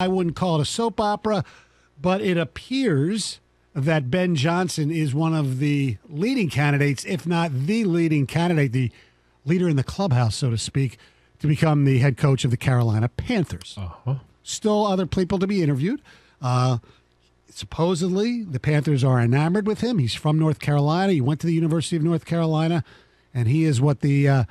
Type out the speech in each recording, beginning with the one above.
I wouldn't call it a soap opera, but it appears that Ben Jansen is one of the leading candidates, if not the leading candidate, the leader in the clubhouse, so to speak, to become the head coach of the Carolina Panthers. Still other people to be interviewed. Supposedly, the Panthers are enamored with him. He's from North Carolina. He went to the University of North Carolina, and he is what the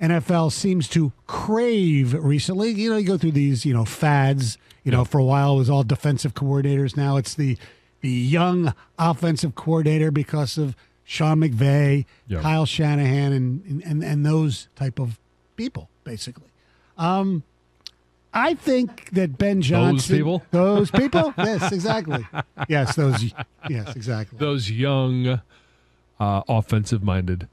NFL seems to crave recently. You go through these, fads. For a while it was all defensive coordinators. Now it's the young offensive coordinator because of Sean McVay, Kyle Shanahan, and those type of people, basically. I think that Ben Johnson... Those people? Yes, exactly. Yes, exactly. Those young, offensive-minded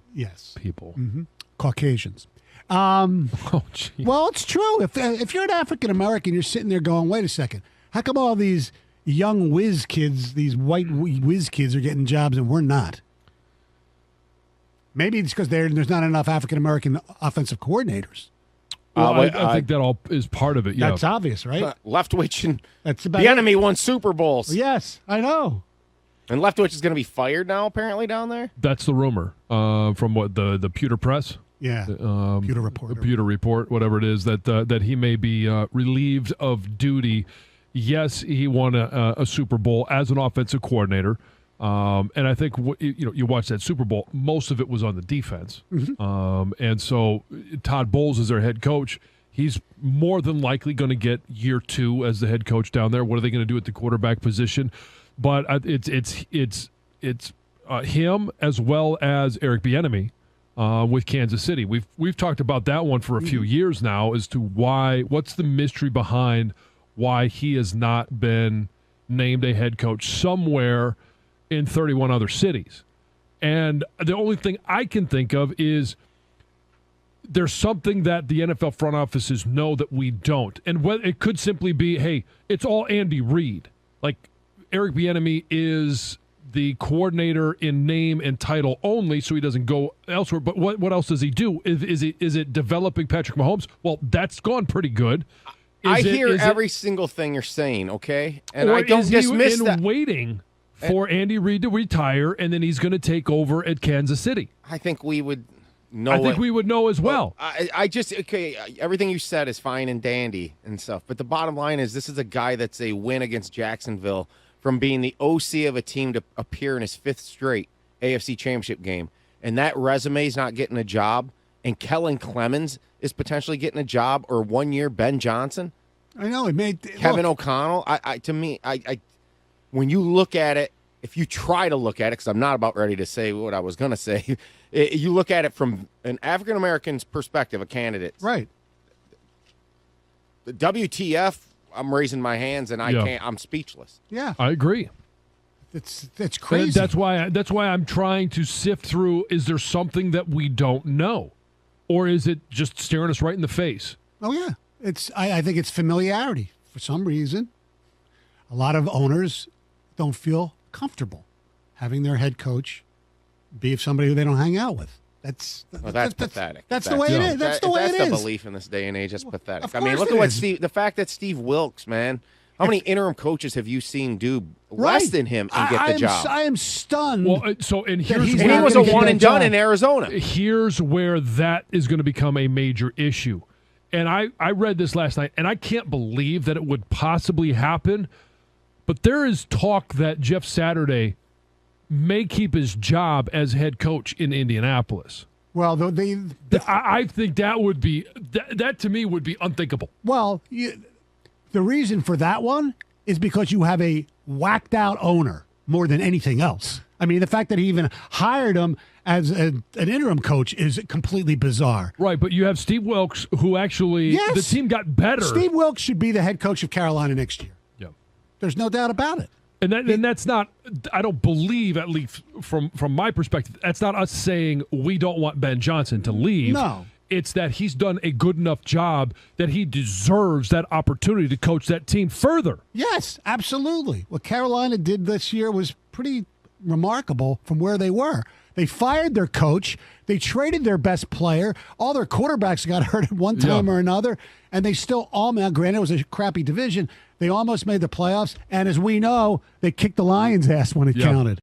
people. Mm-hmm. Caucasians. Well, it's true. If you're an African-American, you're sitting there going, wait a second, how come all these young whiz kids, these white whiz kids are getting jobs and we're not? Maybe it's because there's not enough African-American offensive coordinators. Well, I think that all is part of it. Yeah, that's obvious, right? Leftwich and the enemy won Super Bowls. Yes, I know. And Leftwich is going to be fired now, apparently, down there? That's the rumor from what the Pewter Press? Yeah, Pewter Report. The Pewter Report, whatever it is, that he may be relieved of duty. Yes, he won a Super Bowl as an offensive coordinator. And I think you watch that Super Bowl, most of it was on the defense. Mm-hmm. And so Todd Bowles is their head coach. He's more than likely going to get year 2 as the head coach down there. What are they going to do at the quarterback position? But it's him as well as Eric Bieniemy with Kansas City. We've talked about that one for a few years now as to what's the mystery behind why he has not been named a head coach somewhere in 31 other cities. And the only thing I can think of is there's something that the NFL front offices know that we don't. And it could simply be, hey, it's all Andy Reid. Like, Eric Bieniemy is the coordinator in name and title only, so he doesn't go elsewhere. But what else does he do? Is it developing Patrick Mahomes? Well, that's gone pretty good. I hear every single thing you're saying, okay? And I don't dismiss that. Waiting for Andy Reid to retire, and then he's going to take over at Kansas City. I think we would know. I think we would know as well. Everything you said is fine and dandy and stuff, but the bottom line is this is a guy that's a win against Jacksonville from being the OC of a team to appear in his 5th straight AFC Championship game, and that resume is not getting a job, and Kellen Clemens is potentially getting a job, or 1 year Ben Johnson. I know. Kevin O'Connell. When you look at it, if you try to look at it, because I'm not about ready to say what I was going to say, you look at it from an African-American's perspective, a candidate. Right. The WTF, I'm raising my hands, and I'm speechless. Yeah. I agree. It's crazy. That's why I'm trying to sift through, is there something that we don't know? Or is it just staring us right in the face? Oh, yeah. I think it's familiarity. For some reason, a lot of owners don't feel comfortable having their head coach be somebody who they don't hang out with. That's pathetic. That's the way it is. That's the way it is. That's the belief in this day and age. That's pathetic. I mean, look at the fact that Steve Wilkes, man. How many interim coaches have you seen do less than him and get the job? I am stunned. Well, and he was a one and done in Arizona. Here's where that is going to become a major issue. And I read this last night, and I can't believe that it would possibly happen. But there is talk that Jeff Saturday may keep his job as head coach in Indianapolis. Well, I think that would be that to me would be unthinkable. Well, the reason for that one is because you have a whacked out owner more than anything else. I mean, the fact that he even hired him as an interim coach is completely bizarre. Right, but you have Steve Wilkes, who actually the team got better. Steve Wilkes should be the head coach of Carolina next year. Yeah, there's no doubt about it. And that's not, I don't believe, at least from my perspective, that's not us saying we don't want Ben Johnson to leave. No. It's that he's done a good enough job that he deserves that opportunity to coach that team further. Yes, absolutely. What Carolina did this year was pretty remarkable from where they were. They fired their coach. They traded their best player. All their quarterbacks got hurt at one time or another, and they still now, granted, it was a crappy division. They almost made the playoffs, and as we know, they kicked the Lions' ass when it counted.